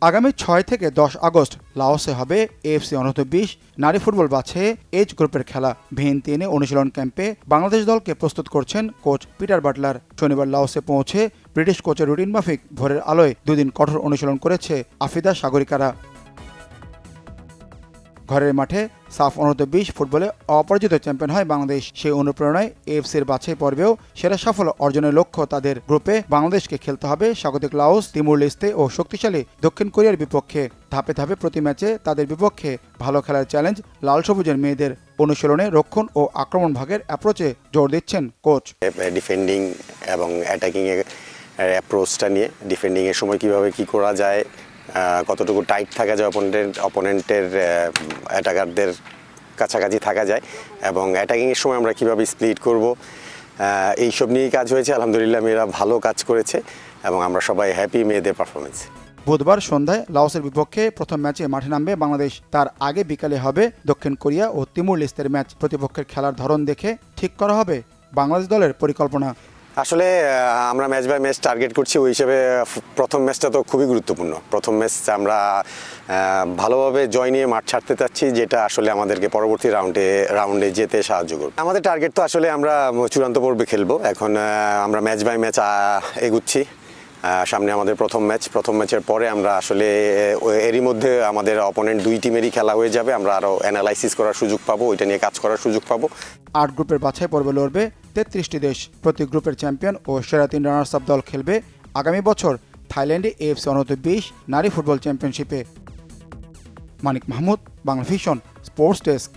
আগামী 6 থেকে 10 আগস্ট লাওসে হবে এএফসি অনূর্ধ্ব-20 নারী ফুটবল বাছাই এজ গ্রুপের খেলা। ভিয়েন্তিনে অনুশীলন ক্যাম্পে বাংলাদেশ দলকে প্রস্তুত করছেন কোচ পিটার বাটলার। শনিবার লাওসে পৌঁছে ব্রিটিশ কোচের রুটিন মাফিক ভোরের আলোয় দুদিন কঠোর অনুশীলন করেছে আফিদা সাগরিকারা। ঘরের মাঠে সাফ অনূর্ধ্ব-20 ফুটবলে অপরাজিত চ্যাম্পিয়ন হয় বাংলাদেশ। সেই অনুপ্রেরণায় এএফসির বাছাই পর্বেও সেরা সাফল্য অর্জনের লক্ষ্য তাদের। গ্রুপে বাংলাদেশকে খেলতে হবে স্বাগতিক লাওস, তিমুর লেস্তে ও শক্তিশালী দক্ষিণ কোরিয়ার বিপক্ষে। ধাপে ধাপে প্রতি ম্যাচে তাদের বিপক্ষে ভালো খেলার চ্যালেঞ্জ লাল সবুজের মেয়েদের। অনুশীলনে রক্ষণ ও আক্রমণ ভাগের অ্যাপ্রোচে জোর দিচ্ছেন কোচ। ডিফেন্ডিং এবং অ্যাটাকিং এর অ্যাপ্রোচটা নিয়ে ডিফেন্ডিং এর সময় কিভাবে কি করা যায়, কতটুকু টাইট থাকা যায় অপোনেন্টের অ্যাটাকারদের কাছাকাছি থাকা যায়, এবং অ্যাটাকিংয়ের সময় আমরা কীভাবে স্প্লিট করব, এইসব নিয়েই কাজ হয়েছে। আলহামদুলিল্লাহ মেয়েরা ভালো কাজ করেছে এবং আমরা সবাই হ্যাপি মেয়েদের পারফরমেন্স। বুধবার সন্ধ্যায় লাওসের বিপক্ষে প্রথম ম্যাচে মাঠে নামবে বাংলাদেশ। তার আগে বিকালে হবে দক্ষিণ কোরিয়া ও তিমুর লেস্তের ম্যাচ। প্রতিপক্ষের খেলার ধরন দেখে ঠিক করা হবে বাংলাদেশ দলের পরিকল্পনা। আসলে আমরা ম্যাচ বাই ম্যাচ টার্গেট করছি, ওই হিসেবে প্রথম ম্যাচটা তো খুবই গুরুত্বপূর্ণ। প্রথম ম্যাচ আমরা ভালোভাবে জয় নিয়ে মাঠ ছাড়তে চাচ্ছি, যেটা আসলে আমাদেরকে পরবর্তী রাউন্ডে যেতে সাহায্য করবে। আমাদের টার্গেট তো আসলে আমরা চূড়ান্ত পর্বে খেলবো। এখন আমরা ম্যাচ বাই ম্যাচ এগুচ্ছি। সামনে আমাদের প্রথম ম্যাচের পরে আমরা আসলে এরই মধ্যে আমাদের অপোনেন্ট দুই টিমেরই খেলা হয়ে যাবে। আমরা আরও অ্যানালাইসিস করার সুযোগ পাবো, ওইটা নিয়ে কাজ করার সুযোগ পাবো। 8 গ্রুপের বাছাই পর্বে লড়বে 33টি দেশ। প্রতি গ্রুপের চ্যাম্পিয়ন ও সেরা 3 রানার্স আপ দল খেলবে আগামী বছর থাইল্যান্ডে এএফসি অনূর্ধ্ব-20 নারী ফুটবল চ্যাম্পিয়নশিপে। Manik Mahmud, Bangla vision, sports desk.